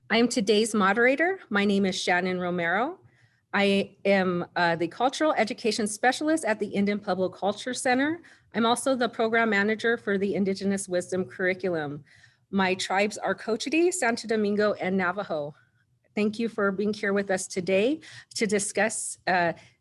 I am today's moderator. My name is Shannon Romero. I am the Cultural Education Specialist at the Indian Pueblo Culture Center. I'm also the Program Manager for the Indigenous Wisdom Curriculum. My tribes are Cochiti, Santo Domingo, and Navajo. Thank you for being here with us today to discuss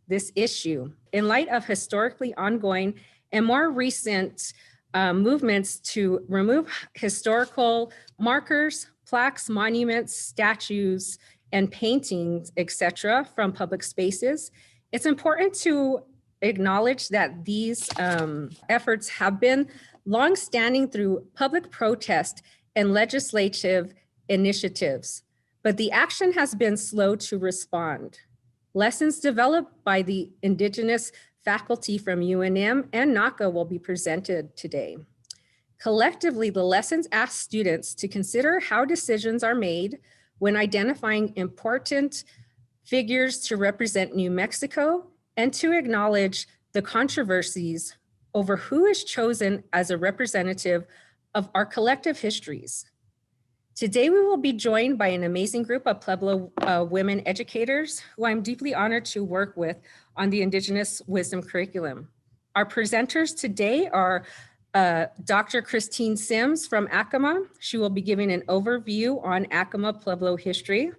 this issue. In light of historically ongoing and more recent movements to remove historical markers, plaques, monuments, statues, and paintings, etc., from public spaces, it's important to acknowledge that these efforts have been longstanding through public protest and legislative initiatives, but the action has been slow to respond. Lessons developed by the Indigenous faculty from UNM and NACA will be presented today. Collectively, the lessons ask students to consider how decisions are made when identifying important figures to represent New Mexico and to acknowledge the controversies over who is chosen as a representative of our collective histories. Today, we will be joined by an amazing group of Pueblo women educators who I'm deeply honored to work with on the Indigenous Wisdom Curriculum. Our presenters today are Dr. Christine Sims from Acoma. She will be giving an overview on Acoma Pueblo history.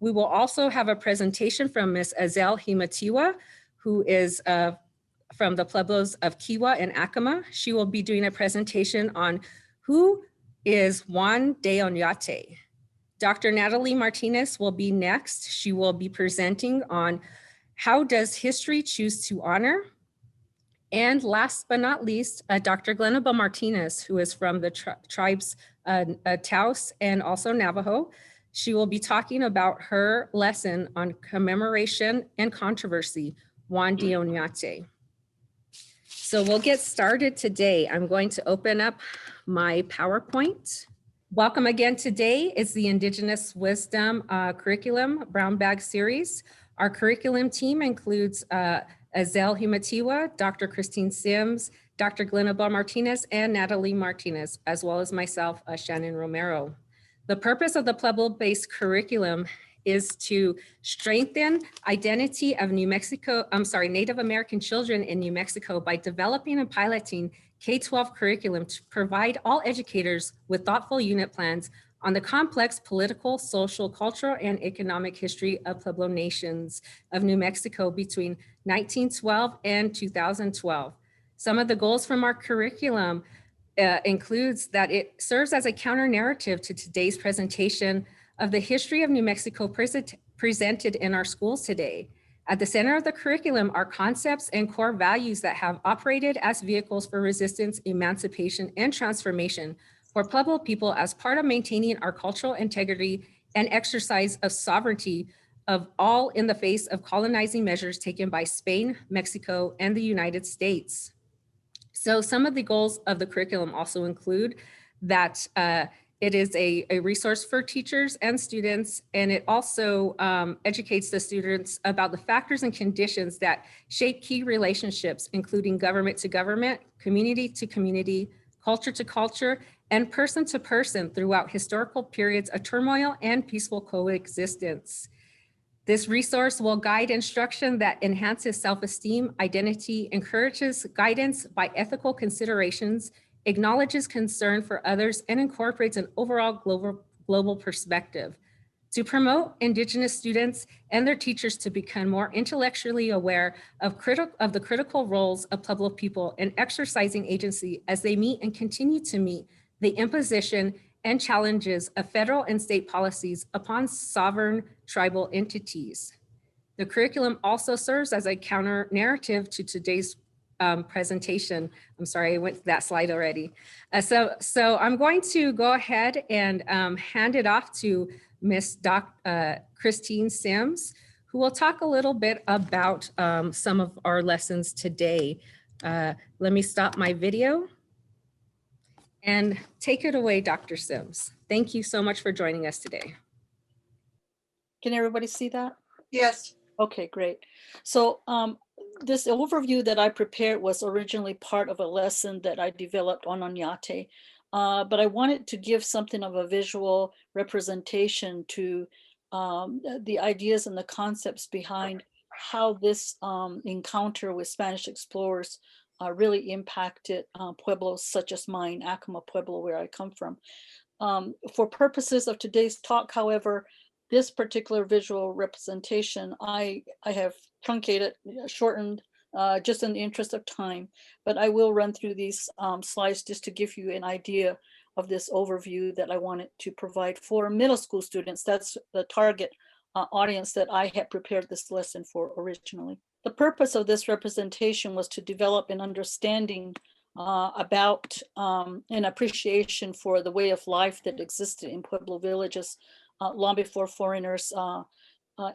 We will also have a presentation from Ms. Azel Himatiwa, who is from the Pueblos of Kiwa and Acoma. She will be doing a presentation on who is Juan de Oñate. Dr. Natalie Martinez will be next. She will be presenting on how does history choose to honor? And last but not least, Dr. Glenabel Martinez, who is from the tribes Taos and also Navajo. She will be talking about her lesson on commemoration and controversy, Juan de Oñate. So we'll get started today. I'm going to open up my PowerPoint. Welcome again. Today is the Indigenous Wisdom Curriculum Brown Bag Series. Our curriculum team includes Azel Himatiwa, Dr. Christine Sims, Dr. Glenabel Martinez, and Natalie Martinez, as well as myself, Shannon Romero. The purpose of the Pueblo-based curriculum is to strengthen identity of Native American children in New Mexico by developing and piloting K-12 curriculum to provide all educators with thoughtful unit plans on the complex political, social, cultural, and economic history of Pueblo nations of New Mexico between 1912 and 2012. Some of the goals from our curriculum includes that it serves as a counter narrative to today's presentation of the history of New Mexico presented in our schools today. At the center of the curriculum are concepts and core values that have operated as vehicles for resistance, emancipation, and transformation for Pueblo people as part of maintaining our cultural integrity and exercise of sovereignty of all in the face of colonizing measures taken by Spain, Mexico, and the United States. So some of the goals of the curriculum also include that it is a resource for teachers and students, and it also educates the students about the factors and conditions that shape key relationships, including government to government, community to community, culture to culture, and person to person throughout historical periods of turmoil and peaceful coexistence. This resource will guide instruction that enhances self-esteem, identity, encourages guidance by ethical considerations, acknowledges concern for others, and incorporates an overall global perspective. To promote Indigenous students and their teachers to become more intellectually aware of the critical roles of Pueblo people in exercising agency as they meet and continue to meet the imposition and challenges of federal and state policies upon sovereign tribal entities. The curriculum also serves as a counter narrative to today's presentation. I'm sorry, I went to that slide already. So I'm going to go ahead and hand it off to Miss Christine Sims, who will talk a little bit about some of our lessons today. Let me stop my video and take it away, Dr. Sims. Thank you so much for joining us today. Can everybody see that? Yes. Okay, great. So this overview that I prepared was originally part of a lesson that I developed on Oñate but I wanted to give something of a visual representation to the ideas and the concepts behind how this encounter with Spanish explorers really impacted pueblos such as mine, Acoma Pueblo, where I come from. For purposes of today's talk, however, this particular visual representation, I have truncated, shortened, just in the interest of time, but I will run through these slides just to give you an idea of this overview that I wanted to provide for middle school students. That's the target audience that I had prepared this lesson for originally. The purpose of this representation was to develop an understanding about an appreciation for the way of life that existed in Pueblo villages long before foreigners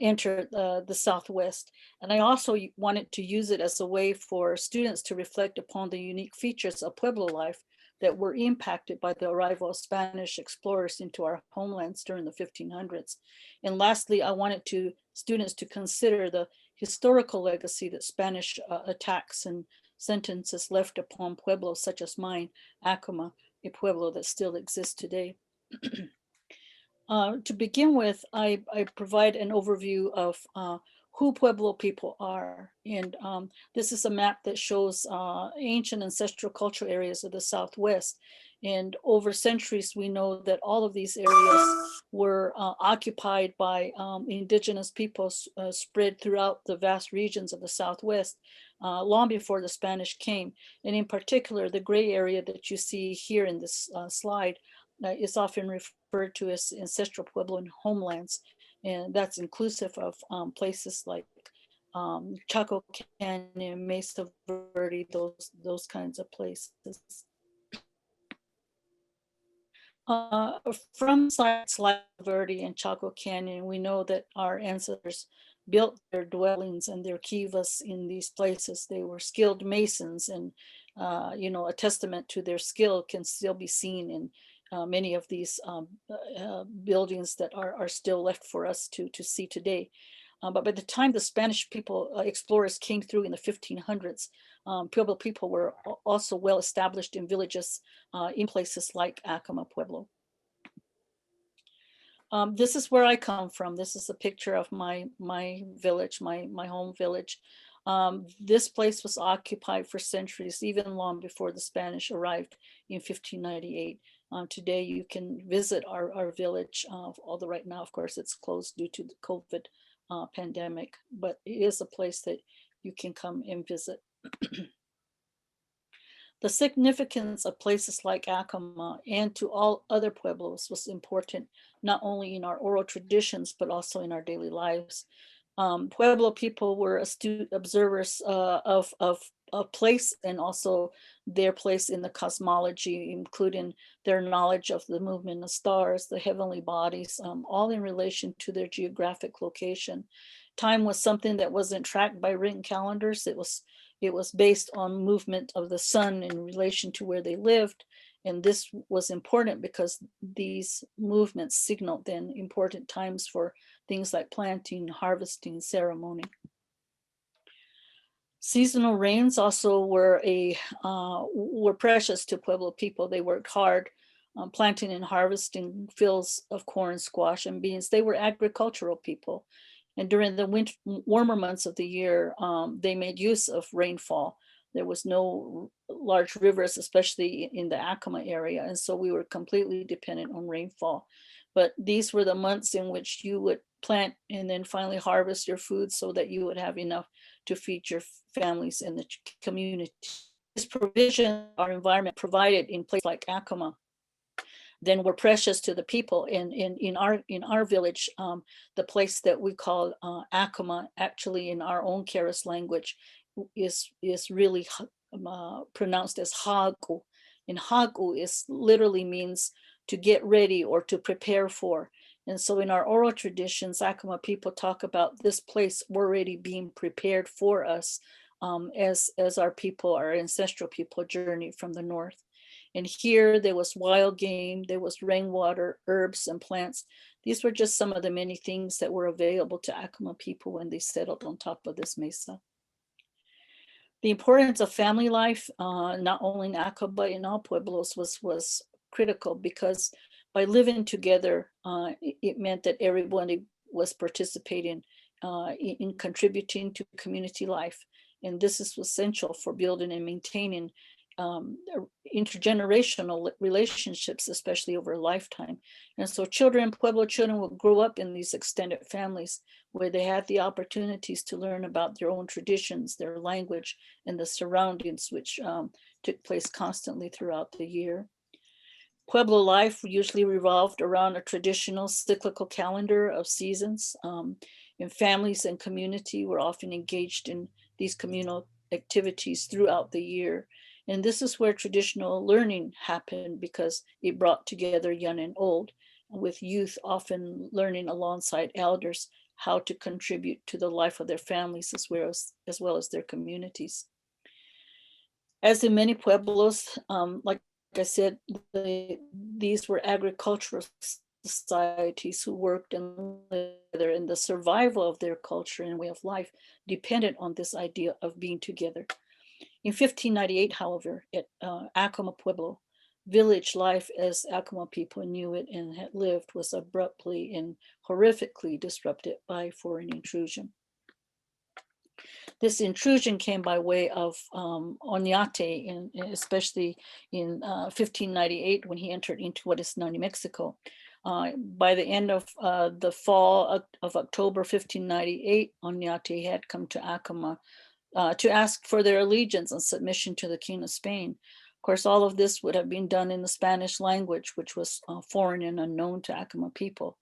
entered the Southwest. And I also wanted to use it as a way for students to reflect upon the unique features of Pueblo life that were impacted by the arrival of Spanish explorers into our homelands during the 1500s. And lastly, I wanted students to consider the historical legacy that Spanish attacks and sentences left upon pueblos such as mine, Acoma, a pueblo that still exists today. To begin with, I provide an overview of who Pueblo people are. And this is a map that shows ancient ancestral cultural areas of the Southwest. And over centuries, we know that all of these areas were occupied by indigenous peoples spread throughout the vast regions of the Southwest long before the Spanish came. And in particular, the gray area that you see here in this slide is often referred to as ancestral Puebloan homelands. And that's inclusive of places like Chaco Canyon, Mesa Verde, those kinds of places. From sites like Verde and Chaco Canyon, we know that our ancestors built their dwellings and their kivas in these places. They were skilled masons, and a testament to their skill can still be seen in many of these buildings that are still left for us to see today. But by the time the Spanish explorers came through in the 1500s, Pueblo people were also well established in villages in places like Acoma Pueblo. This is where I come from. This is a picture of my village, my home village. This place was occupied for centuries, even long before the Spanish arrived in 1598. Today, you can visit our village, although right now, of course, it's closed due to the COVID pandemic, but it is a place that you can come and visit. The significance of places like Acoma and to all other pueblos was important, not only in our oral traditions, but also in our daily lives. Pueblo people were astute observers of place and also their place in the cosmology, including their knowledge of the movement of stars, the heavenly bodies, all in relation to their geographic location. Time was something that wasn't tracked by written calendars. It was based on movement of the sun in relation to where they lived. And this was important because these movements signaled then important times for things like planting, harvesting, ceremony. Seasonal rains also were precious to Pueblo people. They worked hard planting and harvesting fields of corn, squash, and beans. They were agricultural people. And during the warmer months of the year, they made use of rainfall. There was no large rivers, especially in the Acoma area. And so we were completely dependent on rainfall. But these were the months in which you would plant and then finally harvest your food so that you would have enough to feed your families in the community. This provision, our environment provided in places like Acoma, then were precious to the people. And in our village, the place that we call Acoma, actually in our own Keres language, is really pronounced as Hagu. And Hagu literally means to get ready or to prepare for. And so in our oral traditions, Acoma people talk about this place already being prepared for us as our people, our ancestral people, journeyed from the north. And here there was wild game, there was rainwater, herbs, and plants. These were just some of the many things that were available to Acoma people when they settled on top of this mesa. The importance of family life, not only in Acoma, but in all pueblos, was critical, because by living together, it meant that everybody was participating in contributing to community life. And this is essential for building and maintaining intergenerational relationships, especially over a lifetime. And so Pueblo children will grow up in these extended families where they had the opportunities to learn about their own traditions, their language, and the surroundings, which took place constantly throughout the year. Pueblo life usually revolved around a traditional cyclical calendar of seasons. And families and community were often engaged in these communal activities throughout the year. And this is where traditional learning happened, because it brought together young and old, with youth often learning alongside elders how to contribute to the life of their families as well as their communities. As in many pueblos, like I said, these were agricultural societies who worked and lived together, and the survival of their culture and way of life depended on this idea of being together. In 1598, however, at Acoma Pueblo, village life as Acoma people knew it and had lived was abruptly and horrifically disrupted by foreign intrusion. This intrusion came by way of Oñate, especially in 1598, when he entered into what is now New Mexico. By the end of the fall of October 1598, Oñate had come to Acoma to ask for their allegiance and submission to the King of Spain. Of course, all of this would have been done in the Spanish language, which was foreign and unknown to Acoma people.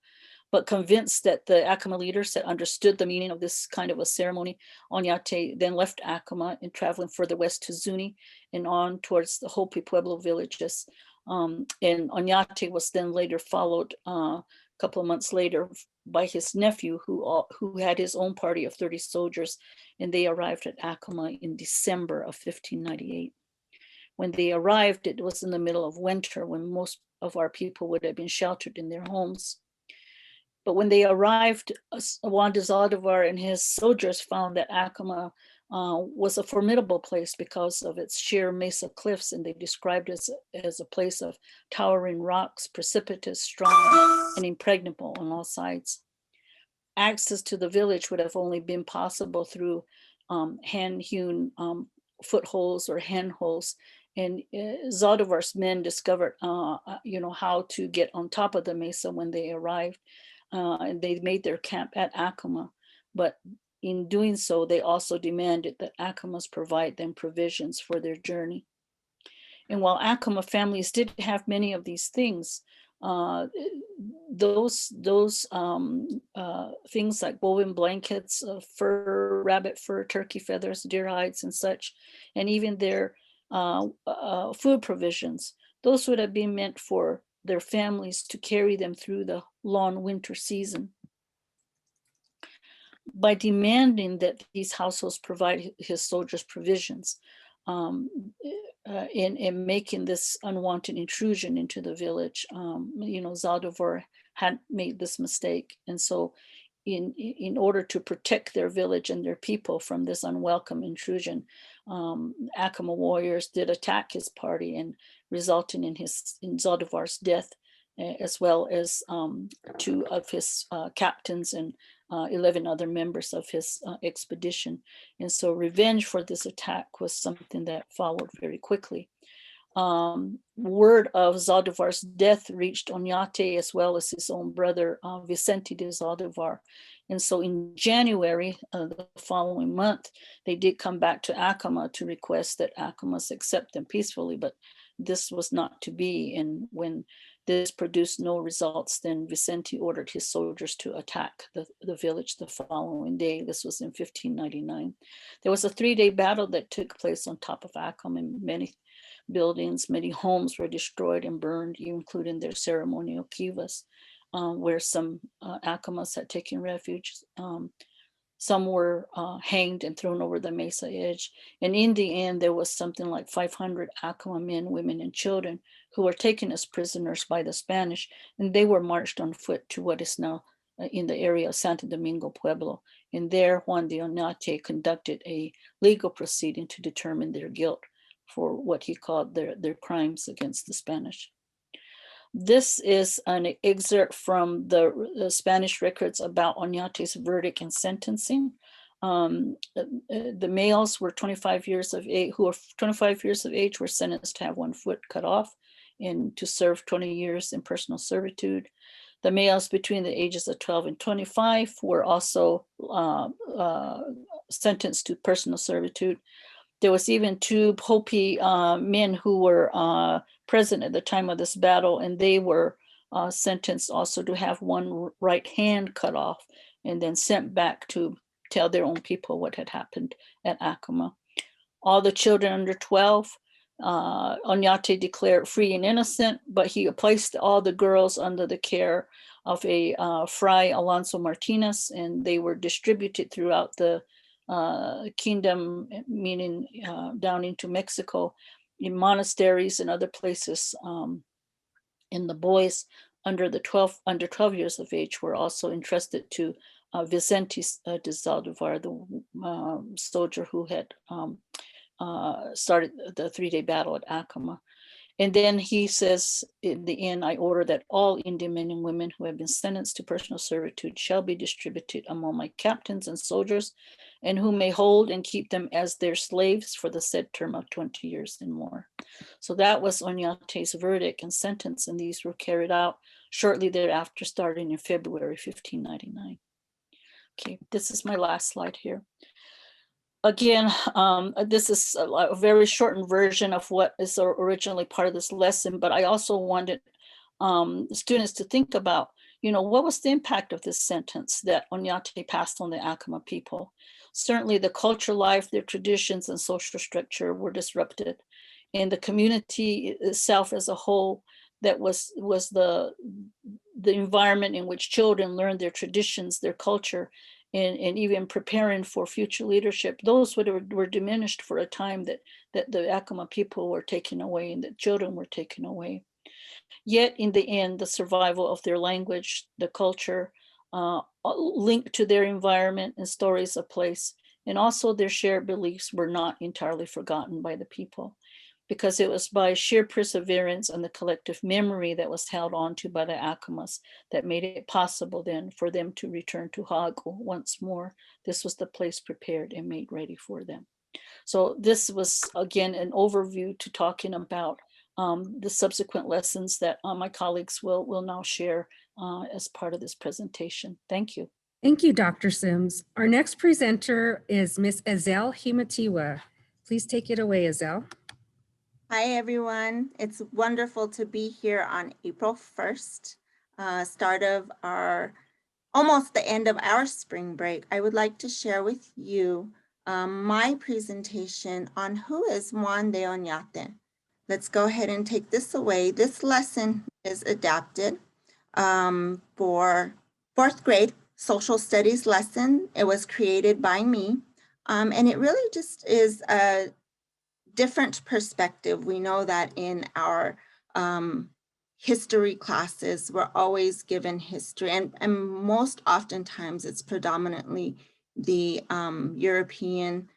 But convinced that the Acoma leaders had understood the meaning of this kind of a ceremony, Oñate then left Acoma and traveling further west to Zuni and on towards the Hopi Pueblo villages. And Oñate was then later followed a couple of months later by his nephew, who had his own party of 30 soldiers, and they arrived at Acoma in December of 1598. When they arrived, it was in the middle of winter, when most of our people would have been sheltered in their homes. But when they arrived, Juan de Zaldivar and his soldiers found that Acoma was a formidable place because of its sheer mesa cliffs, and they described it as a place of towering rocks, precipitous, strong, and impregnable on all sides. Access to the village would have only been possible through hand-hewn footholds or handholds. And Zaldivar's men discovered, how to get on top of the mesa when they arrived. And they made their camp at Acoma. But in doing so, they also demanded that Acomas provide them provisions for their journey. And while Acoma families did have many of these things, those things like woven blankets, fur, rabbit fur, turkey feathers, deer hides, and such, and even their food provisions, those would have been meant for their families to carry them through the long winter season. By demanding that these households provide his soldiers provisions, in making this unwanted intrusion into the village, Zaldivar had made this mistake. And so in order to protect their village and their people from this unwelcome intrusion, Acoma warriors did attack his party, and resulting in Zaldivar's death, as well as 2 of his captains and 11 other members of his expedition. And so revenge for this attack was something that followed very quickly. Word of Zaldivar's death reached Oñate as well as his own brother, Vicente de Zaldivar. And so in January the following month, they did come back to Acoma to request that Acomas accept them peacefully, but this was not to be. And when this produced no results, then Vicente ordered his soldiers to attack the village the following day. This was in 1599. There was a 3-day battle that took place on top of Acoma, and many buildings, many homes were destroyed and burned, including their ceremonial kivas, where some Acomas had taken refuge. Some were hanged and thrown over the mesa edge. And in the end, there was something like 500 Acoma men, women, and children who were taken as prisoners by the Spanish, and they were marched on foot to what is now in the area of Santo Domingo Pueblo. And there, Juan de Oñate conducted a legal proceeding to determine their guilt for what he called their crimes against the Spanish. This is an excerpt from the Spanish records about Oñate's verdict and sentencing. The males were 25 years of age, who were 25 years of age, were sentenced to have 1 foot cut off and to serve 20 years in personal servitude. The males between the ages of 12 and 25 were also sentenced to personal servitude. There was even 2 Hopi men who were present at the time of this battle, and they were sentenced also to have 1 right hand cut off and then sent back to tell their own people what had happened at Acoma. All the children under 12, Oñate declared free and innocent, but he placed all the girls under the care of a Fray Alonso Martinez, and they were distributed throughout the kingdom, meaning down into Mexico, in monasteries and other places. And the boys under 12 years of age were also entrusted to Vicente de Zaldivar, the soldier who had started the 3-day battle at Acoma. And then he says, in the end, I order that all Indian men and women who have been sentenced to personal servitude shall be distributed among my captains and soldiers, and who may hold and keep them as their slaves for the said term of 20 years and more. So that was Oñate's verdict and sentence, and these were carried out shortly thereafter, starting in February 1599. Okay, this is my last slide here. Again, this is a very shortened version of what is originally part of this lesson, but I also wanted students to think about, what was the impact of this sentence that Oñate passed on the Acoma people? Certainly the cultural life, their traditions and social structure were disrupted. And the community itself as a whole, that was the environment in which children learned their traditions, their culture, and even preparing for future leadership, those were diminished for a time that the Acoma people were taken away and that children were taken away. Yet in the end, the survival of their language, the culture, linked to their environment and stories of place, and also their shared beliefs were not entirely forgotten by the people, because it was by sheer perseverance and the collective memory that was held onto by the Acomas that made it possible then for them to return to Hago once more. This was the place prepared and made ready for them. So this was, again, an overview to talking about the subsequent lessons that my colleagues will now share as part of this presentation. Thank you. Thank you, Dr. Sims. Our next presenter is Ms. Ezel Himatiwa. Please take it away, Ezel. Hi, everyone. It's wonderful to be here on April 1st, start of almost the end of our spring break. I would like to share with you my presentation on who is Juan de Oñate. Let's go ahead and take this away. This lesson is adapted for 4th grade social studies lesson. It was created by me, and it really just is a different perspective. We know that in our history classes, we're always given history, and most oftentimes it's predominantly the European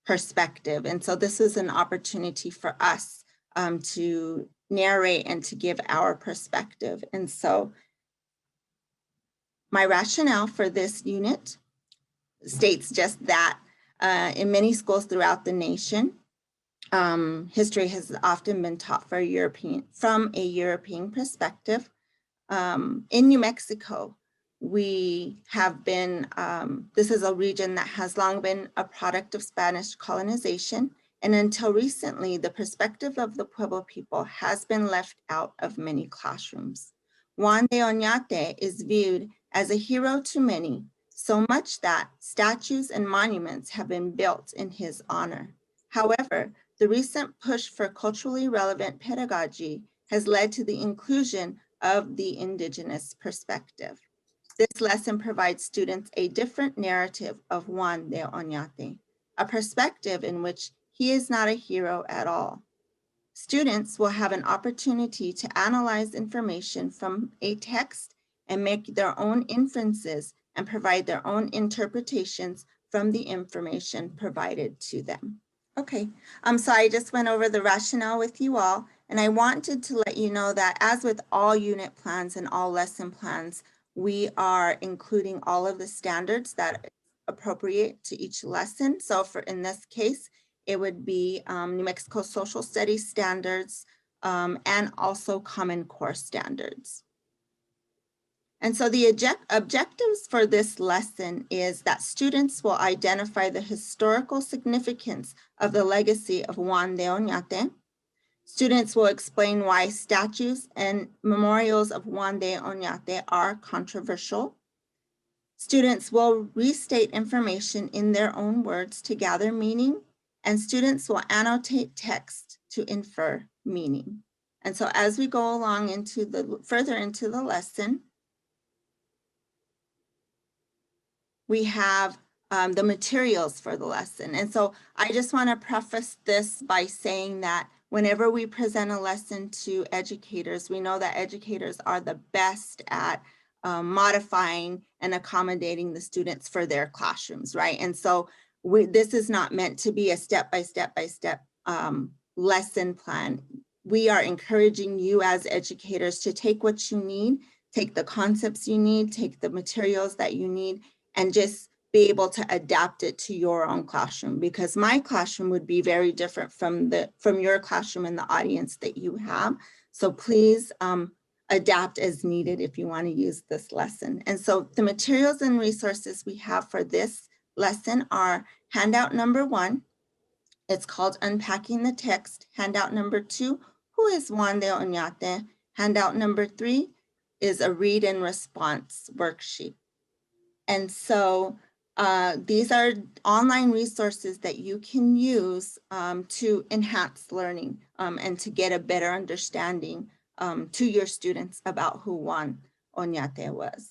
perspective. And so this is an opportunity for us to narrate and to give our perspective. And so my rationale for this unit states just that. In many schools throughout the nation, history has often been taught from a European perspective. In New Mexico, we have been, this is a region that has long been a product of Spanish colonization, and until recently, the perspective of the Pueblo people has been left out of many classrooms. Juan de Oñate is viewed as a hero to many, so much that statues and monuments have been built in his honor. However, the recent push for culturally relevant pedagogy has led to the inclusion of the Indigenous perspective. This lesson provides students a different narrative of Juan de Oñate, a perspective in which he is not a hero at all. Students will have an opportunity to analyze information from a text and make their own inferences and provide their own interpretations from the information provided to them. Okay, so I just went over the rationale with you all, And I wanted to let you know that as with all unit plans and all lesson plans, we are including all of the standards that appropriate to each lesson. So for in this case, it would be New Mexico Social Studies standards and also Common Core standards. And so the objectives for this lesson is that students will identify the historical significance of the legacy of Juan de Oñate. Students will explain why statues and memorials of Juan de Oñate are controversial. Students will restate information in their own words to gather meaning, and students will annotate text to infer meaning. And so as we go along further into the lesson, we have the materials for the lesson. And so I just want to preface this by saying that whenever we present a lesson to educators, we know that educators are the best at modifying and accommodating the students for their classrooms, right? And so this is not meant to be a step-by-step lesson plan. We are encouraging you as educators to take what you need, take the concepts you need, take the materials that you need, and just be able to adapt it to your own classroom, because my classroom would be very different from your classroom and the audience that you have. So please adapt as needed if you want to use this lesson. And so the materials and resources we have for this lesson are handout number 1. It's called Unpacking the Text. Handout number 2, Who is Juan de Oñate? Handout number 3 is a read and response worksheet. And so these are online resources that you can use to enhance learning and to get a better understanding to your students about who Juan Oñate was.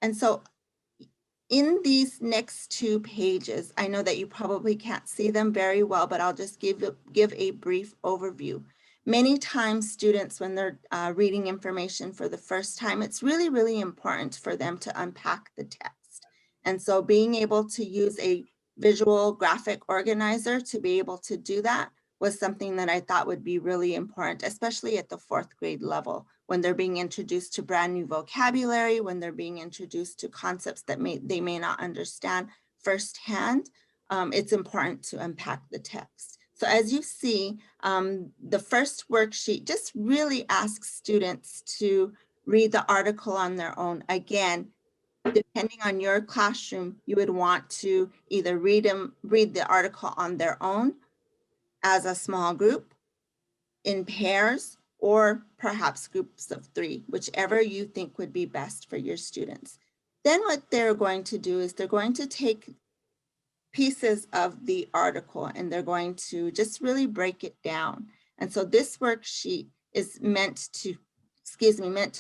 And so in these next 2 pages, I know that you probably can't see them very well, but I'll just give a brief overview. Many times students, when they're reading information for the first time, it's really, really important for them to unpack the text. And so being able to use a visual graphic organizer to be able to do that was something that I thought would be really important, especially at the 4th grade level, when they're being introduced to brand new vocabulary, when they're being introduced to concepts that they may not understand firsthand. It's important to unpack the text. So as you see, the first worksheet just really asks students to read the article on their own. Again, depending on your classroom, you would want to either read the article on their own as a small group, in pairs, or perhaps groups of 3, whichever you think would be best for your students. Then what they're going to do is they're going to take pieces of the article and they're going to just really break it down. And so this worksheet is meant to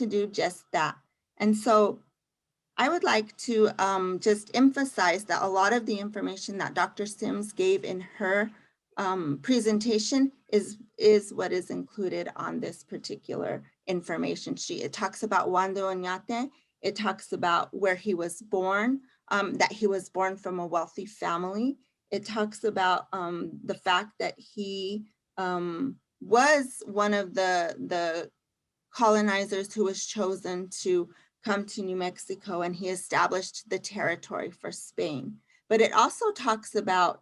do just that. And so I would like to just emphasize that a lot of the information that Dr. Sims gave in her presentation is what is included on this particular information sheet. It talks about Juan de Oñate. It talks about where he was born, that he was born from a wealthy family. It talks about the fact that he was one of the colonizers who was chosen to come to New Mexico, and he established the territory for Spain. But it also talks about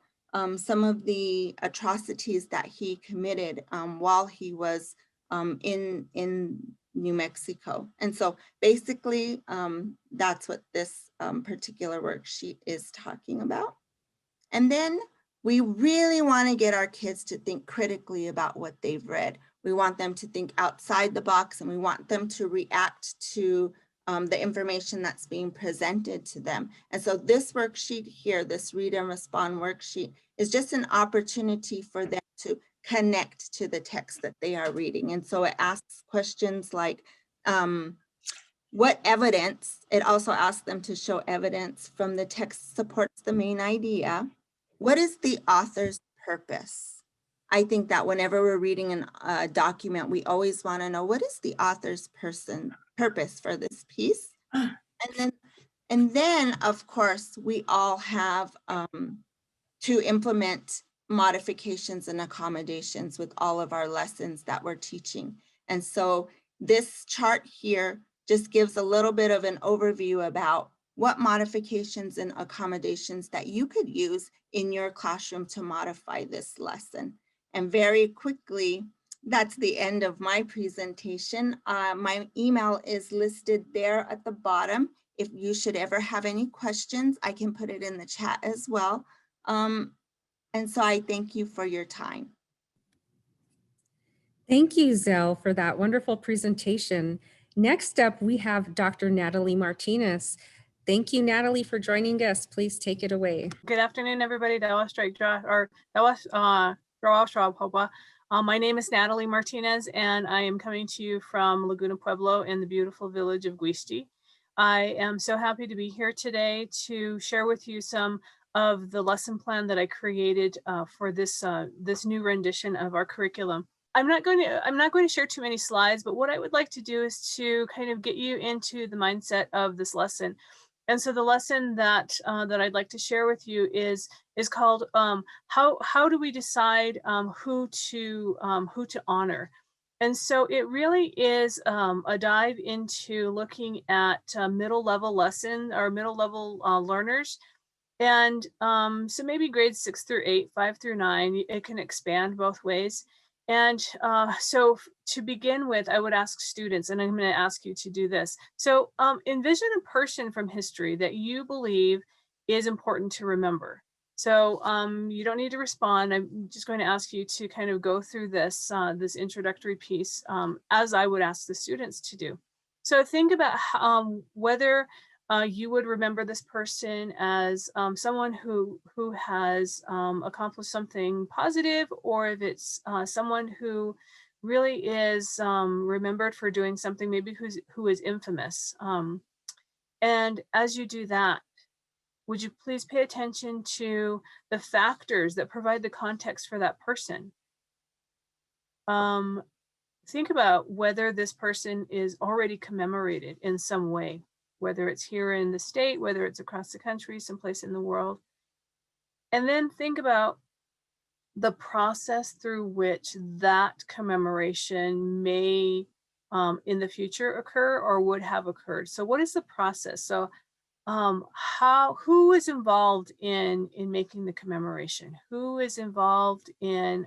some of the atrocities that he committed while he was in New Mexico. And so basically, that's what this particular worksheet is talking about. And then we really want to get our kids to think critically about what they've read. We want them to think outside the box, and we want them to react to the information that's being presented to them. And so this worksheet here, this read and respond worksheet, is just an opportunity for them to connect to the text that they are reading. And so it asks questions like, what evidence? It also asks them to show evidence from the text supports the main idea. What is the author's purpose? I think that whenever we're reading a document, we always want to know, what is the author's purpose for this piece? And then of course, we all have to implement modifications and accommodations with all of our lessons that we're teaching. And so this chart here just gives a little bit of an overview about what modifications and accommodations that you could use in your classroom to modify this lesson. And very quickly, that's the end of my presentation. My email is listed there at the bottom. If you should ever have any questions, I can put it in the chat as well. And so I thank you for your time. Thank you, Zell, for that wonderful presentation. Next up, we have Dr. Natalie Martinez. Thank you, Natalie, for joining us. Please take it away. Good afternoon, everybody. My name is Natalie Martinez, and I am coming to you from Laguna Pueblo in the beautiful village of Guisti. I am so happy to be here today to share with you some of the lesson plan that I created for this new rendition of our curriculum. I'm not going to share too many slides, but what I would like to do is to kind of get you into the mindset of this lesson. And so the lesson that I'd like to share with you is called how do we decide who to honor? And so it really is a dive into looking at middle level lesson or middle level learners. And so maybe grades 6 through 8, 5 through 9, it can expand both ways. And so to begin with, I would ask students, and I'm going to ask you to do this. So envision a person from history that you believe is important to remember. So you don't need to respond. I'm just going to ask you to kind of go through this, this introductory piece as I would ask the students to do. So think about whether you would remember this person as someone who has accomplished something positive, or if it's someone who really is remembered for doing something maybe who is infamous. And as you do that, would you please pay attention to the factors that provide the context for that person? Think about whether this person is already commemorated in some way, whether it's here in the state, whether it's across the country, someplace in the world. And then think about the process through which that commemoration may in the future occur or would have occurred. So what is the process? So who is involved in making the commemoration? Who is involved in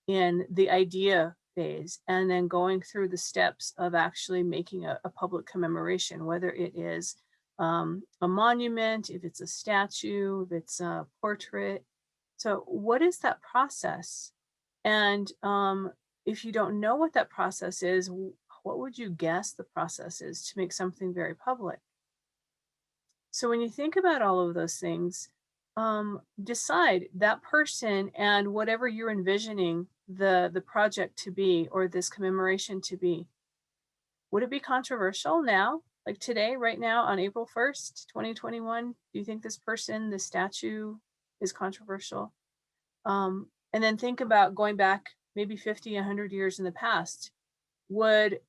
the idea phase, and then going through the steps of actually making a public commemoration, whether it is a monument, if it's a statue, if it's a portrait. So what is that process? And if you don't know what that process is, what would you guess the process is to make something very public? So when you think about all of those things, decide that person and whatever you're envisioning the project to be, or this commemoration to be. Would it be controversial now, like today, right now on April 1st, 2021? Do you think this person, this statue, is controversial? And then think about going back maybe 50, 100 years in the past. Would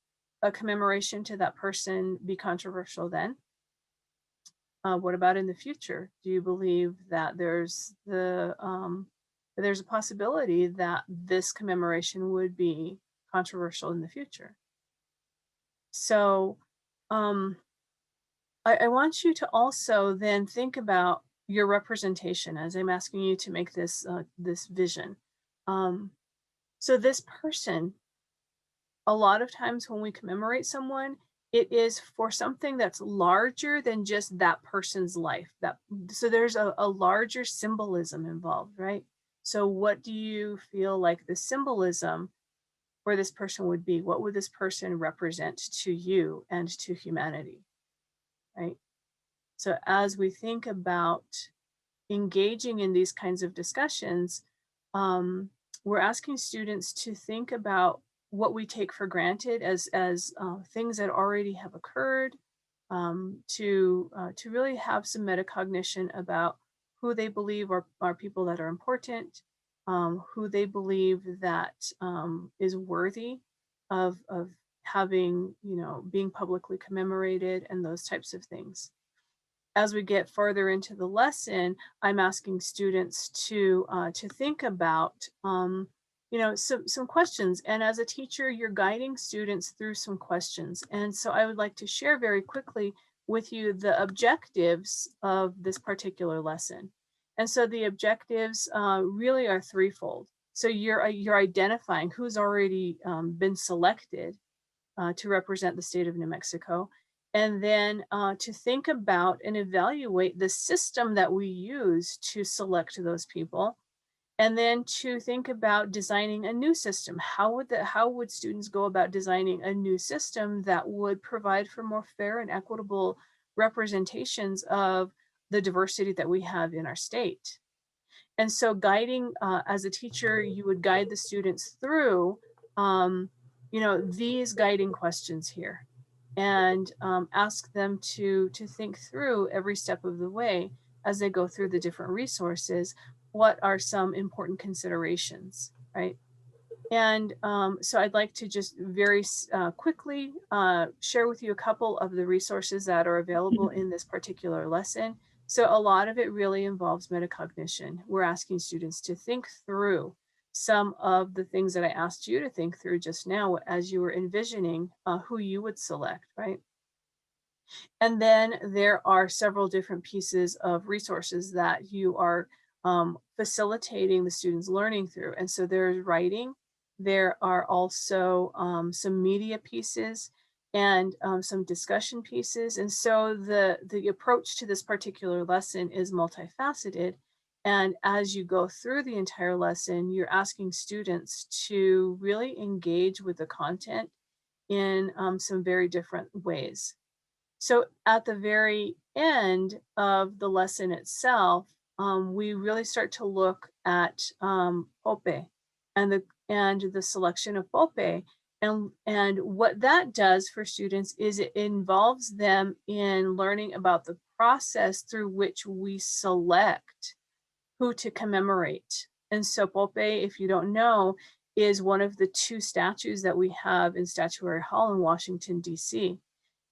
a commemoration to that person be controversial then? What about in the future? Do you believe that there's a possibility that this commemoration would be controversial in the future? So I want you to also then think about your representation as I'm asking you to make this this vision. So this person, a lot of times when we commemorate someone, it is for something that's larger than just that person's life. So there's a larger symbolism involved, right? So what do you feel like the symbolism for this person would be? What would this person represent to you and to humanity, right? So as we think about engaging in these kinds of discussions, we're asking students to think about what we take for granted as things that already have occurred, to really have some metacognition about who they believe are people that are important, who they believe that is worthy of having, being publicly commemorated, and those types of things. as we get further into the lesson, I'm asking students to think about some questions. And as a teacher, you're guiding students through some questions. And so I would like to share very quickly with you the objectives of this particular lesson. And so the objectives really are threefold. So you're identifying who's already been selected to represent the state of New Mexico, and then to think about and evaluate the system that we use to select those people, and then to think about designing a new system. How would students go about designing a new system that would provide for more fair and equitable representations of the diversity that we have in our state? And so guiding, as a teacher, you would guide the students through these guiding questions here, and ask them to think through every step of the way as they go through the different resources. What are some important considerations, right? And so I'd like to just very quickly share with you a couple of the resources that are available in this particular lesson. So a lot of it really involves metacognition. We're asking students to think through some of the things that I asked you to think through just now as you were envisioning who you would select, right? And then there are several different pieces of resources that you are facilitating the students learning through. And so there's writing, there are also some media pieces, and some discussion pieces. And so the approach to this particular lesson is multifaceted. And as you go through the entire lesson, you're asking students to really engage with the content in some very different ways. So at the very end of the lesson itself, we really start to look at Pope and the selection of Pope. And what that does for students is it involves them in learning about the process through which we select who to commemorate. And so Pope, if you don't know, is one of the two statues that we have in Statuary Hall in Washington, D.C.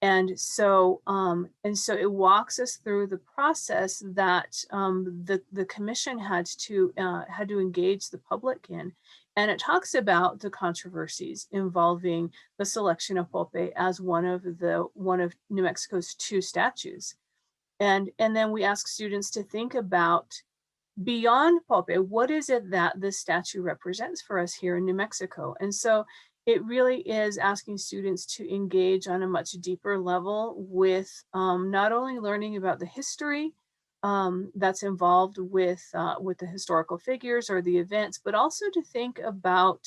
And so it walks us through the process that the commission had to engage the public in, and it talks about the controversies involving the selection of Pope as one of New Mexico's two statues, and then we ask students to think about, beyond Pope, what is it that this statue represents for us here in New Mexico? And so it really is asking students to engage on a much deeper level with not only learning about the history that's involved with the historical figures or the events, but also to think about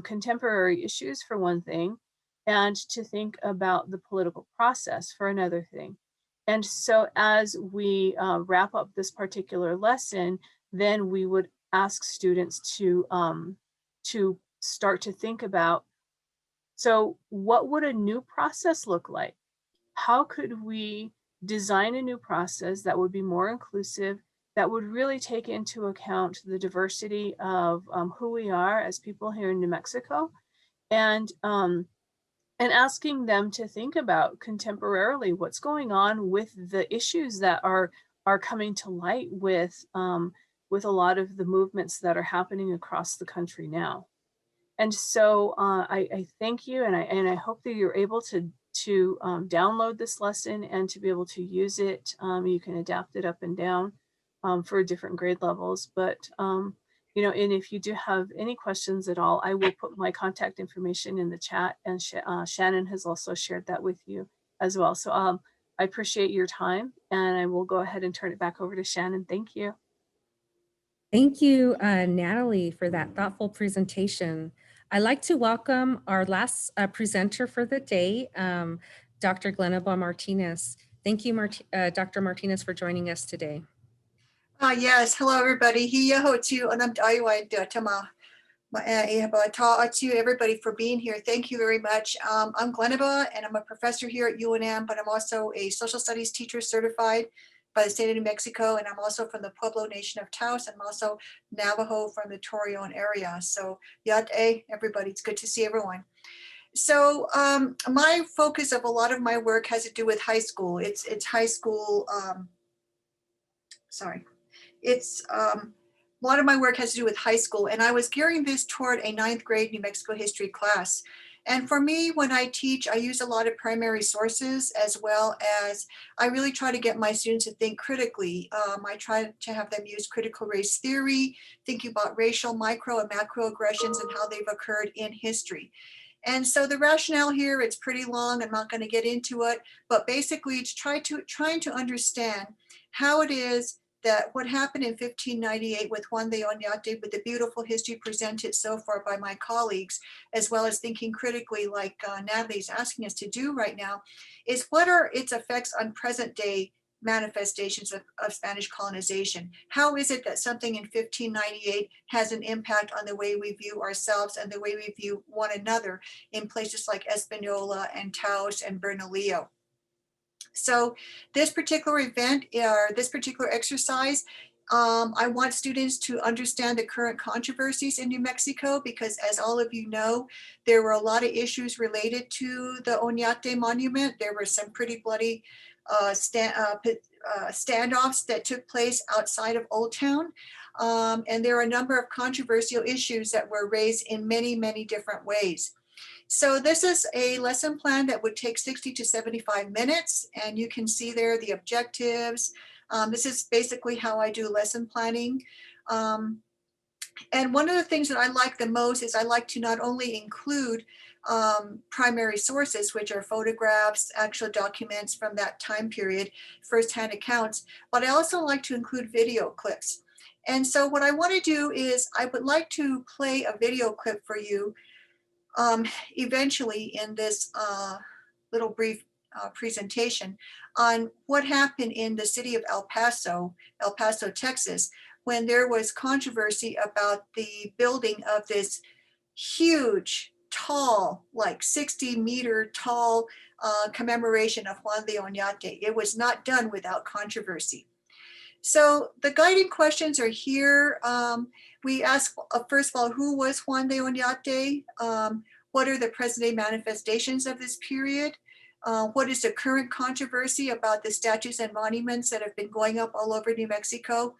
contemporary issues for one thing, and to think about the political process for another thing. And so as we wrap up this particular lesson, then we would ask students to start to think about, so what would a new process look like? How could we design a new process that would be more inclusive, that would really take into account the diversity of who we are as people here in New Mexico, and asking them to think about contemporarily what's going on with the issues that are coming to light with a lot of the movements that are happening across the country now. And so I thank you, and I hope that you're able to download this lesson and to be able to use it. You can adapt it up and down for different grade levels, but and if you do have any questions at all, I will put my contact information in the chat, and Shannon has also shared that with you as well. So I appreciate your time, and I will go ahead and turn it back over to Shannon. Thank you. Thank you, Natalie, for that thoughtful presentation. I'd like to welcome our last presenter for the day, Dr. Glenaba Martinez. Thank you, Dr. Martinez, for joining us today. Yes, hello everybody. Hiya tu anam aywa tama. To everybody for being here. Thank you very much. I'm Glenaba, and I'm a professor here at UNM, but I'm also a social studies teacher certified by the state of New Mexico, and I'm also from the Pueblo Nation of Taos, and I'm also Navajo from the Torreon area. So yat everybody, it's good to see everyone. So my focus of a lot of my work has to do with high school. It's high school, a lot of my work has to do with high school, and I was gearing this toward a 9th grade New Mexico history class. And for me, when I teach, I use a lot of primary sources, as well as I really try to get my students to think critically. I try to have them use critical race theory, thinking about racial micro and macroaggressions and how they've occurred in history. And so the rationale here, it's pretty long. I'm not going to get into it, but basically it's trying to understand how it is that what happened in 1598 with Juan de Oñate, with the beautiful history presented so far by my colleagues, as well as thinking critically like Natalie's asking us to do right now, is what are its effects on present day manifestations of Spanish colonization? How is it that something in 1598 has an impact on the way we view ourselves and the way we view one another in places like Espanola and Taos and Bernalillo? So this particular event, or this particular exercise, I want students to understand the current controversies in New Mexico, because as all of you know, there were a lot of issues related to the Oñate monument. There were some pretty bloody standoffs that took place outside of Old Town. And there are a number of controversial issues that were raised in many, many different ways. So this is a lesson plan that would take 60 to 75 minutes, and you can see there the objectives. This is basically how I do lesson planning. And one of the things that I like the most is I like to not only include primary sources, which are photographs, actual documents from that time period, firsthand accounts, but I also like to include video clips. And so what I want to do is I would like to play a video clip for you eventually in this little brief presentation on what happened in the city of El Paso, Texas, when there was controversy about the building of this huge, tall, like 60-meter tall commemoration of Juan de Oñate. It was not done without controversy. So the guiding questions are here. We ask, first of all, who was Juan de Oñate? What are the present-day manifestations of this period? What is the current controversy about the statues and monuments that have been going up all over New Mexico?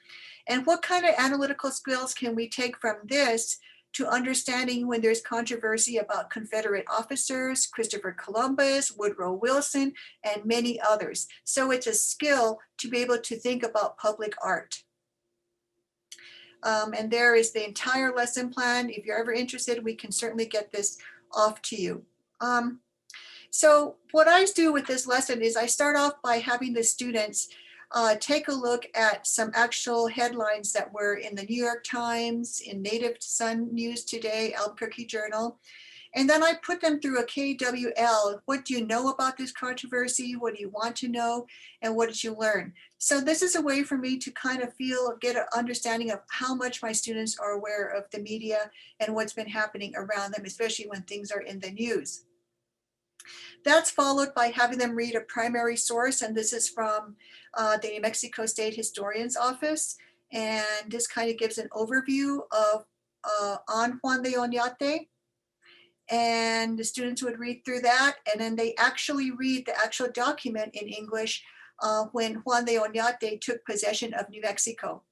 And what kind of analytical skills can we take from this to understanding when there's controversy about Confederate officers, Christopher Columbus, Woodrow Wilson, and many others? So it's a skill to be able to think about public art. And there is the entire lesson plan. If you're ever interested, we can certainly get this off to you. So what I do with this lesson is I start off by having the students take a look at some actual headlines that were in the New York Times, in Native Sun News Today, Albuquerque Journal. And then I put them through a KWL. What do you know about this controversy? What do you want to know? And what did you learn? So this is a way for me to kind of get an understanding of how much my students are aware of the media and what's been happening around them, especially when things are in the news. That's followed by having them read a primary source, and this is from the New Mexico State Historian's Office. And this kind of gives an overview of on Juan de Oñate. And the students would read through that, and then they actually read the actual document in English when Juan de Oñate took possession of New Mexico.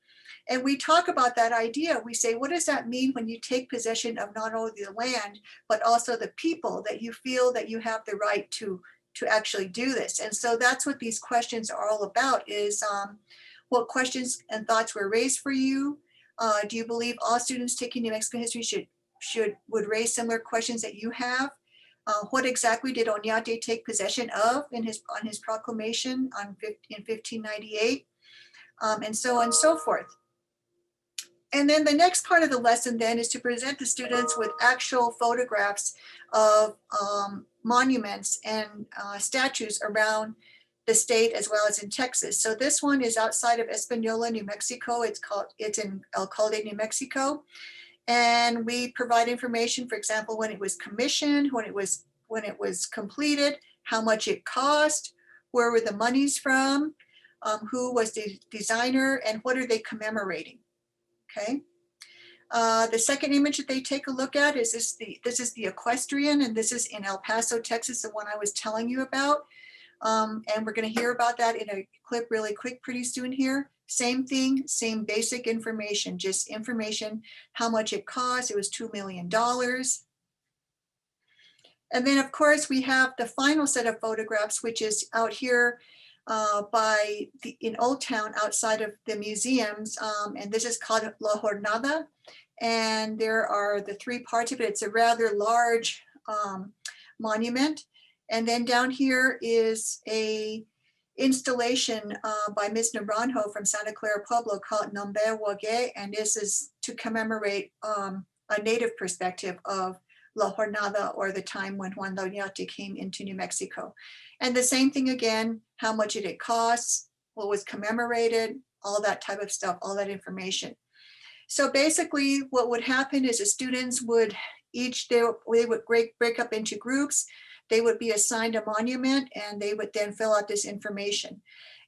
And we talk about that idea. We say, what does that mean when you take possession of not only the land, but also the people, that you feel that you have the right to actually do this? And so that's what these questions are all about, is what questions and thoughts were raised for you? Do you believe all students taking New Mexico history would raise similar questions that you have? What exactly did Oñate take possession of on his proclamation in 1598? And so on and so forth. And then the next part of the lesson then is to present the students with actual photographs of monuments and statues around the state as well as in Texas. So this one is outside of Espanola, New Mexico. It's in Alcalde, New Mexico. And we provide information, for example, when it was commissioned, when it was completed, how much it cost, where were the monies from, who was the designer, and what are they commemorating? Okay. The second image that they take a look at is this is the equestrian, and this is in El Paso, Texas, the one I was telling you about. And we're going to hear about that in a clip really quick pretty soon here. Same thing, same basic information, just information, how much it cost. It was $2 million. And then of course we have the final set of photographs, which is out here in Old Town outside of the museums. And this is called La Jornada. And there are the three parts of it. It's a rather large monument. And then down here is a installation by Ms. Naranjo from Santa Clara Pueblo called Nombe Wage. And this is to commemorate a native perspective of La Jornada, or the time when Juan de Oñate came into New Mexico. And the same thing again, how much did it cost, what was commemorated, all that type of stuff, all that information. So basically what would happen is the students would they would break up into groups. They would be assigned a monument and they would then fill out this information.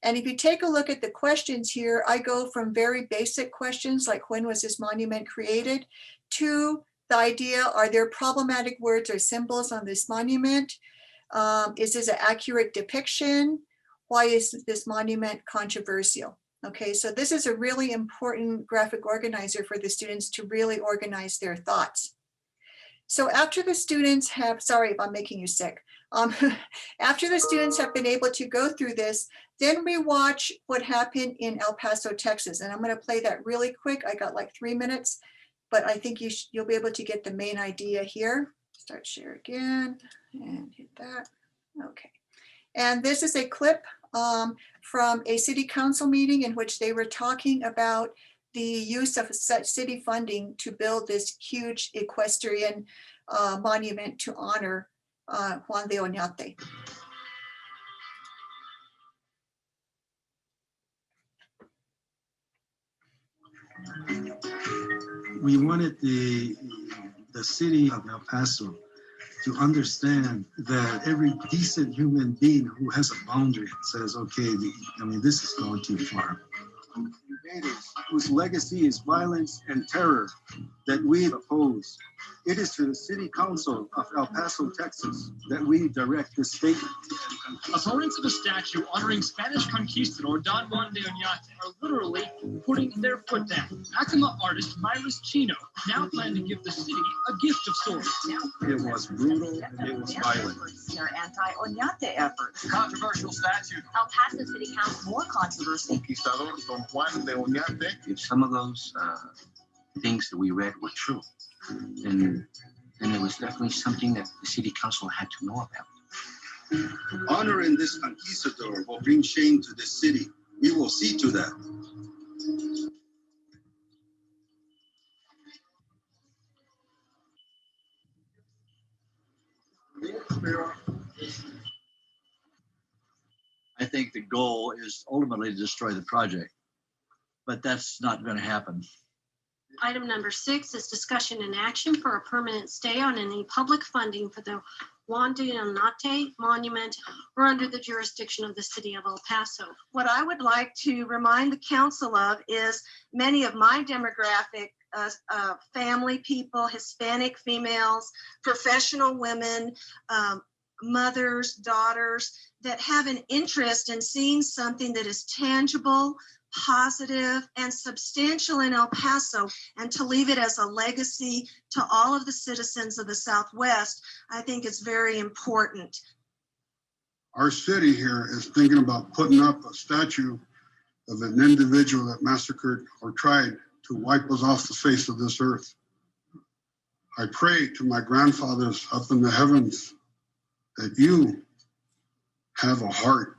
And if you take a look at the questions here, I go from very basic questions like when was this monument created to the idea, are there problematic words or symbols on this monument? Is this an accurate depiction? Why is this monument controversial? Okay, so this is a really important graphic organizer for the students to really organize their thoughts. So after the students have, sorry if I'm making you sick. After the students have been able to go through this, then we watch what happened in El Paso, Texas. And I'm going to play that really quick. I got like 3 minutes, but I think you'll be able to get the main idea here. Start share again and hit that. Okay. And this is a clip from a city council meeting in which they were talking about the use of such city funding to build this huge equestrian monument to honor Juan de Oñate. We wanted the city of El Paso to understand that every decent human being who has a boundary says, okay, I mean, this is going too far. Invaders whose legacy is violence and terror that we oppose. It is to the City Council of El Paso, Texas, that we direct this statement. Opponents of a statue honoring Spanish conquistador Don Juan de Oñate are literally putting their foot down. Acoma artist Myris Chino now plan to give the city a gift of sorts. It was brutal and it was violent. Their anti-Oñate efforts. Controversial statue. El Paso City Council, more controversy. Conquistador Don Juan de Oñate. If some of those things that we read were true, then it was definitely something that the city council had to know about. Honoring this conquistador will bring shame to this city. We will see to that. I think the goal is ultimately to destroy the project, but that's not going to happen. Item number 6 is discussion and action for a permanent stay on any public funding for the Juan de Oñate Monument or under the jurisdiction of the city of El Paso. What I would like to remind the council of is many of my demographic family people, Hispanic females, professional women, mothers, daughters that have an interest in seeing something that is tangible, positive, and substantial in El Paso, and to leave it as a legacy to all of the citizens of the Southwest, I think is very important. Our city here is thinking about putting up a statue of an individual that massacred or tried to wipe us off the face of this earth. I pray to my grandfathers up in the heavens that you have a heart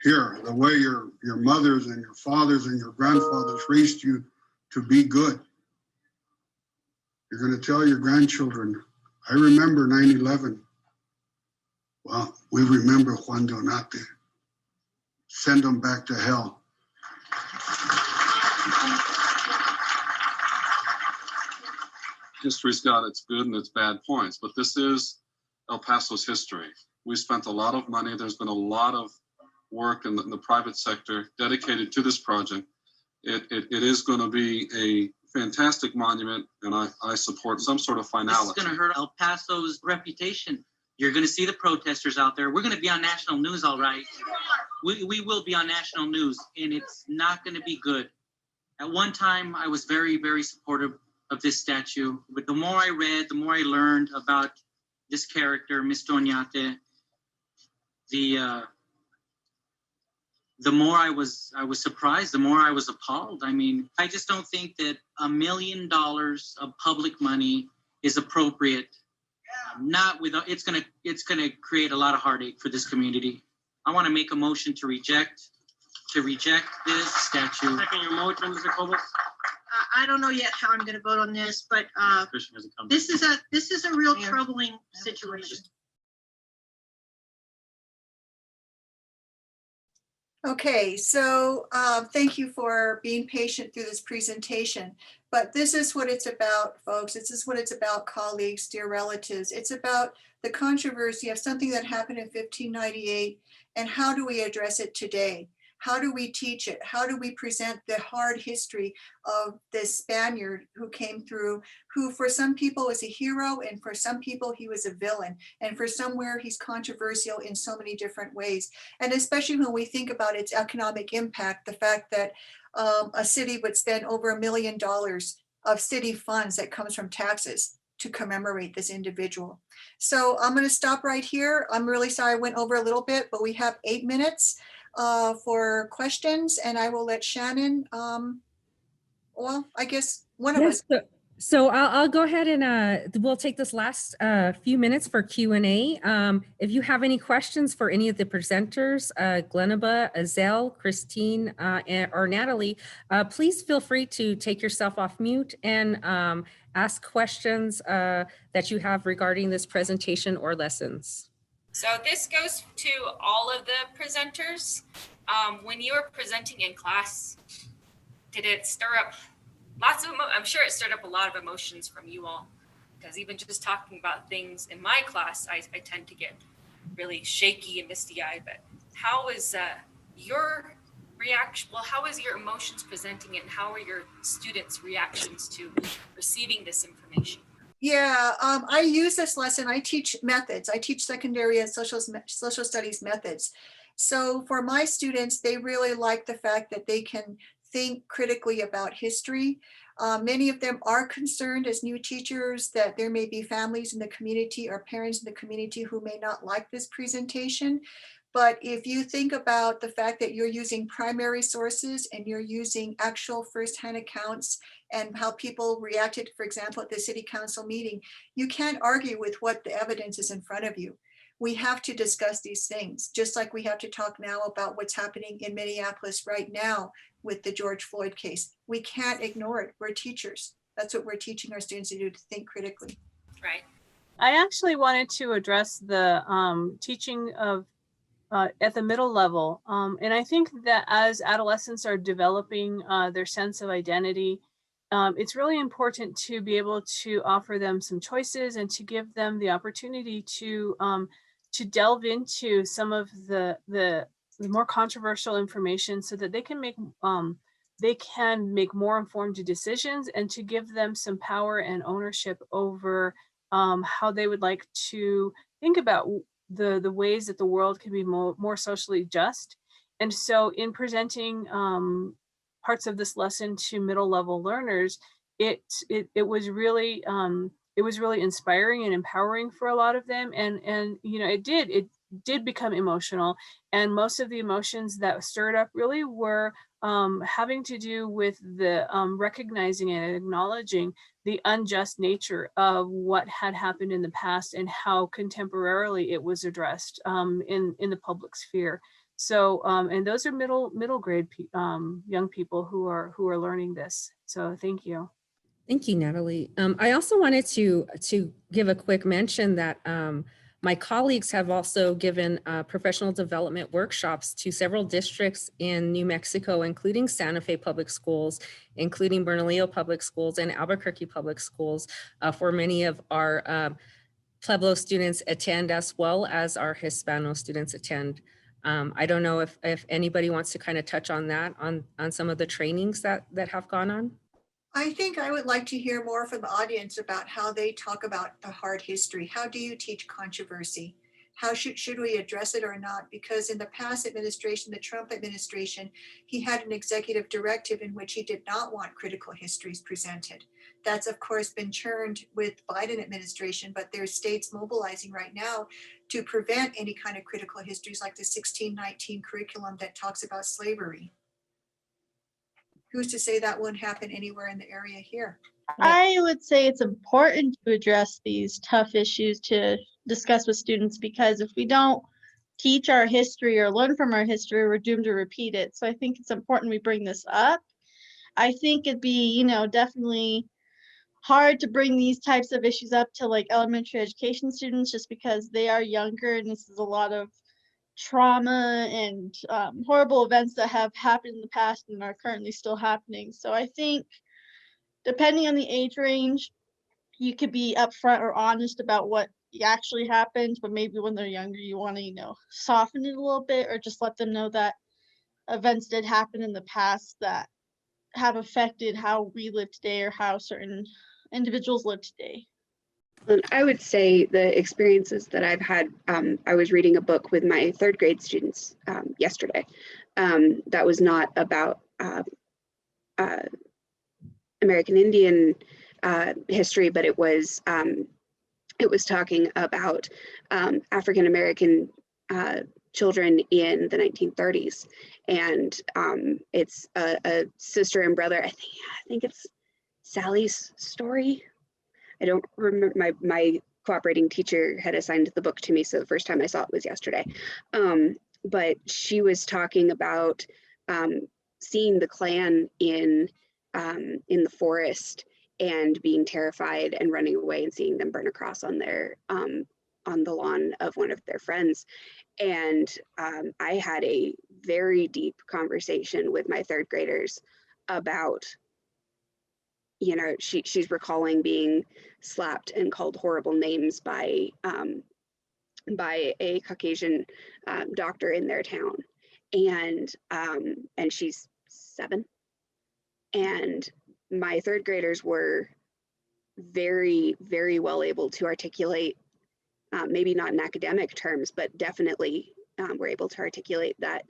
here, the way your mothers and your fathers and your grandfathers raised you to be good. You're going to tell your grandchildren, I remember 9/11. Well, we remember Juan de Oñate. Send them back to hell. History's got its good and its bad points, but this is El Paso's history. We spent a lot of money. There's been a lot of work in the private sector dedicated to this project. It is going to be a fantastic monument, and I support some sort of This is finality. gonna hurt El Paso's reputation. You're gonna see the protesters out there. We're gonna be on national news, all right. We will be on national news, and it's not gonna be good. At one time, I was very, very supportive of this statue, but the more I read, the more I learned about this character, Mr. Oñate, the more I was surprised, the more I was appalled. I mean, I just don't think that $1 million of public money is appropriate. Not without, it's gonna create a lot of heartache for this community. I want to make a motion to reject this statue. Second your motion, Mr. Cobos. I don't know yet how I'm gonna vote on this, but Christian hasn't come. this is a real troubling situation. Okay, so thank you for being patient through this presentation. But this is what it's about, folks. This is what it's about, colleagues, dear relatives. It's about the controversy of something that happened in 1598 and how do we address it today? How do we teach it? How do we present the hard history of this Spaniard who came through, who for some people was a hero and for some people he was a villain. And for somewhere he's controversial in so many different ways. And especially when we think about its economic impact, the fact that a city would spend over $1 million of city funds that comes from taxes to commemorate this individual. So I'm gonna stop right here. I'm really sorry I went over a little bit, but we have 8 minutes for questions, and I will let Shannon, well, I guess one of us. So I'll go ahead and we'll take this last few minutes for Q&A. If you have any questions for any of the presenters, Glenaba, Azelle, Christine, or Natalie, please feel free to take yourself off mute and ask questions that you have regarding this presentation or lessons. So this goes to all of the presenters. When you were presenting in class, did it stir up lots of, I'm sure it stirred up a lot of emotions from you all, because even just talking about things in my class, I tend to get really shaky and misty-eyed. But how is your reaction? Well, how is your emotions presenting it, and how are your students' reactions to receiving this information? Yeah, I use this lesson. I teach methods. I teach secondary and social studies methods. So for my students, they really like the fact that they can think critically about history. Many of them are concerned as new teachers that there may be families in the community or parents in the community who may not like this presentation. But if you think about the fact that you're using primary sources and you're using actual firsthand accounts and how people reacted, for example, at the city council meeting, you can't argue with what the evidence is in front of you. We have to discuss these things, just like we have to talk now about what's happening in Minneapolis right now with the George Floyd case. We can't ignore it. We're teachers. That's what we're teaching our students to do, to think critically. Right. I actually wanted to address the teaching of at the middle level. And I think that as adolescents are developing their sense of identity, it's really important to be able to offer them some choices and to give them the opportunity to delve into some of the more controversial information so that they can make more informed decisions, and to give them some power and ownership over how they would like to think about the ways that the world can be more socially just. And so in presenting parts of this lesson to middle level learners, it was really inspiring and empowering for a lot of them. And you know, it did become emotional, and most of the emotions that stirred up really were having to do with the recognizing and acknowledging the unjust nature of what had happened in the past and how contemporarily it was addressed in the public sphere. So and those are middle grade young people who are learning this. So thank you. Thank you, Natalie. I also wanted to give a quick mention that my colleagues have also given professional development workshops to several districts in New Mexico, including Santa Fe Public Schools, including Bernalillo Public Schools and Albuquerque Public Schools, for many of our Pueblo students attend, as well as our Hispano students attend. I don't know if anybody wants to kind of touch on that, on some of the trainings that have gone on. I think I would like to hear more from the audience about how they talk about the hard history. How do you teach controversy? How should we address it or not? Because in the past administration, the Trump administration, he had an executive directive in which he did not want critical histories presented. That's of course been churned with Biden administration, but there's states mobilizing right now to prevent any kind of critical histories like the 1619 curriculum that talks about slavery. Who's to say that won't happen anywhere in the area here? I would say it's important to address these tough issues to discuss with students, because if we don't teach our history or learn from our history, we're doomed to repeat it. So I think it's important we bring this up. I think it'd be, definitely hard to bring these types of issues up to like elementary education students, just because they are younger and this is a lot of trauma and horrible events that have happened in the past and are currently still happening. So I think depending on the age range, you could be upfront or honest about what actually happened, but maybe when they're younger, you want to, soften it a little bit, or just let them know that events did happen in the past that have affected how we live today or how certain individuals live today. I would say the experiences that I've had, I was reading a book with my third grade students yesterday that was not about American Indian history, but it was talking about African American children in the 1930s, and it's a sister and brother. I think it's Sally's story. I don't remember. My cooperating teacher had assigned the book to me, so the first time I saw it was yesterday. But she was talking about seeing the Klan in the forest and being terrified and running away and seeing them burn a cross on their on the lawn of one of their friends. And I had a very deep conversation with my third graders about, she's recalling being slapped and called horrible names by a Caucasian doctor in their town, and she's 7. And my third graders were very, very well able to articulate, maybe not in academic terms, but definitely were able to articulate that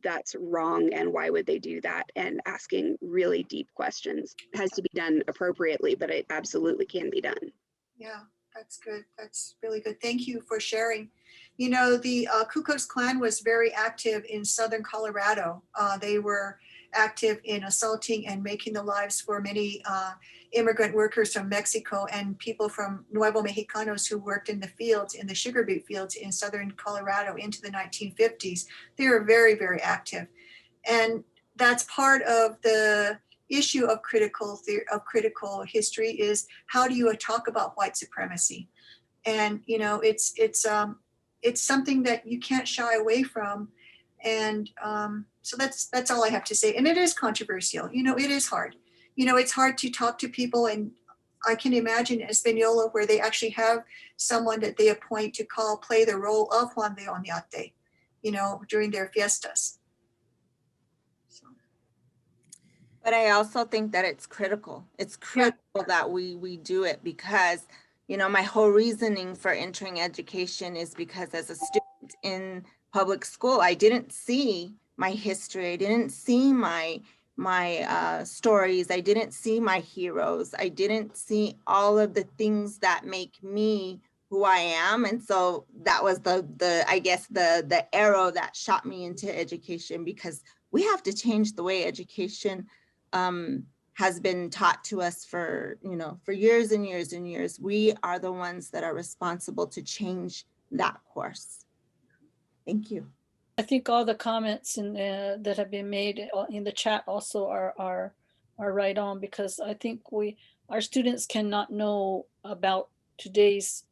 that's wrong and why would they do that, and asking really deep questions. It has to be done appropriately, but it absolutely can be done. Yeah, that's good. That's really good. Thank you for sharing. The Ku Klux Klan was very active in Southern Colorado. They were active in assaulting and making the lives for many immigrant workers from Mexico and people from Nuevo Mexicanos who worked in the fields, in the sugar beet fields in Southern Colorado into the 1950s. They were very, very active. And that's part of the issue of critical history, is how do you talk about white supremacy? And, it's something that you can't shy away from. And so that's all I have to say. And it is controversial. It is hard. It's hard to talk to people. And I can imagine Española, where they actually have someone that they appoint to play the role of Juan de Oñate, during their fiestas. So. But I also think that it's critical. It's critical that we do it, because, my whole reasoning for entering education is because as a student in public school, I didn't see my history. I didn't see my stories. I didn't see my heroes. I didn't see all of the things that make me who I am. And so that was the arrow that shot me into education, because we have to change the way education has been taught to us for years and years and years. We are the ones that are responsible to change that course. Thank you. I think all the comments that have been made in the chat also are right on, because I think our students cannot know about today's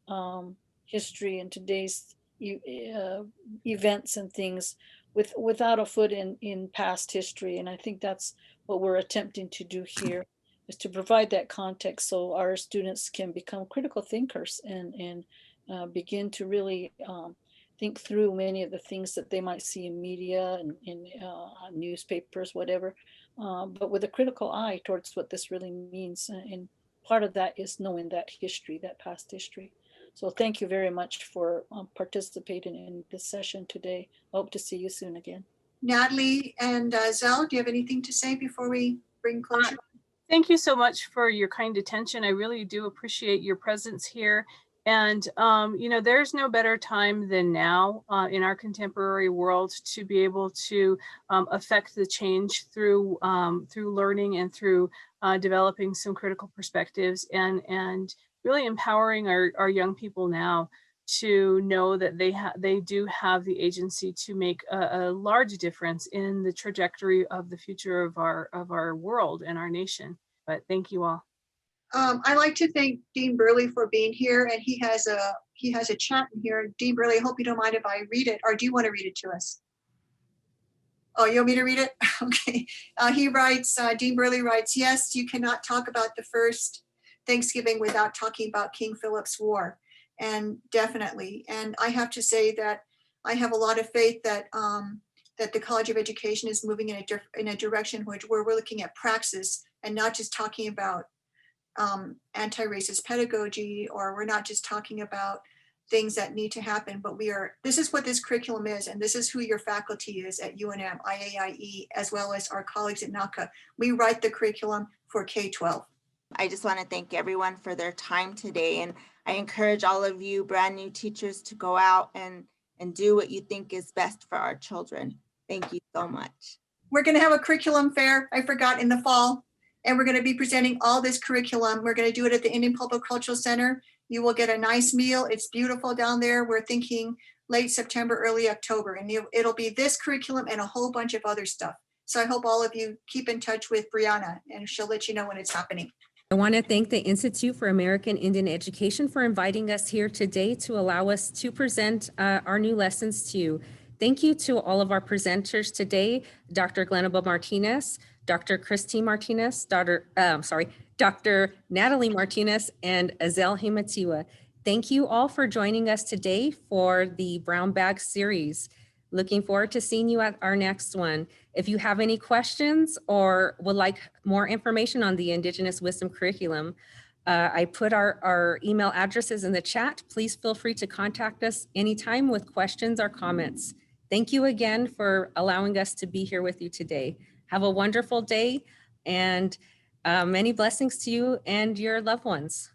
history and today's events and things without a foot in past history. And I think that's what we're attempting to do here, is to provide that context so our students can become critical thinkers and begin to really think through many of the things that they might see in media and in newspapers, whatever. but with a critical eye towards what this really means. And part of that is knowing that history, that past history. So thank you very much for participating in this session today. I hope to see you soon again. Natalie and Zell, do you have anything to say before we bring closure? Thank you so much for your kind attention. I really do appreciate your presence here. And, you know, there's no better time than now in our contemporary world to be able to affect the change through learning and through developing some critical perspectives and really empowering our young people now to know that they do have the agency to make a large difference in the trajectory of the future of our world and our nation. But thank you all. I'd like to thank Dean Burley for being here, and he has a chat in here. Dean Burley, I hope you don't mind if I read it, or do you want to read it to us? Oh, you want me to read it? Okay. He writes, Dean Burley writes, yes, you cannot talk about the first Thanksgiving without talking about King Philip's War. And definitely. And I have to say that I have a lot of faith that that the College of Education is moving in a direction where we're looking at praxis and not just talking about anti-racist pedagogy, or we're not just talking about things that need to happen, but this is what this curriculum is, and this is who your faculty is at UNM, IAIE, as well as our colleagues at NACA. We write the curriculum for K-12. I just want to thank everyone for their time today, and I encourage all of you brand new teachers to go out and do what you think is best for our children. Thank you so much. We're going to have a curriculum fair, I forgot, in the fall, and we're going to be presenting all this curriculum. We're going to do it at the Indian Public Cultural Center. You will get a nice meal. It's beautiful down there. We're thinking late September, early October, and it'll be this curriculum and a whole bunch of other stuff. So I hope all of you keep in touch with Brianna, and she'll let you know when it's happening. I want to thank the Institute for American Indian Education for inviting us here today to allow us to present our new lessons to you. Thank you to all of our presenters today, Dr. Glenaba Martinez, Dr. Christine Martinez, Dr. Natalie Martinez, and Azel Himatiwa. Thank you all for joining us today for the Brown Bag series. Looking forward to seeing you at our next one. If you have any questions or would like more information on the Indigenous Wisdom Curriculum, I put our email addresses in the chat. Please feel free to contact us anytime with questions or comments. Thank you again for allowing us to be here with you today. Have a wonderful day and many blessings to you and your loved ones.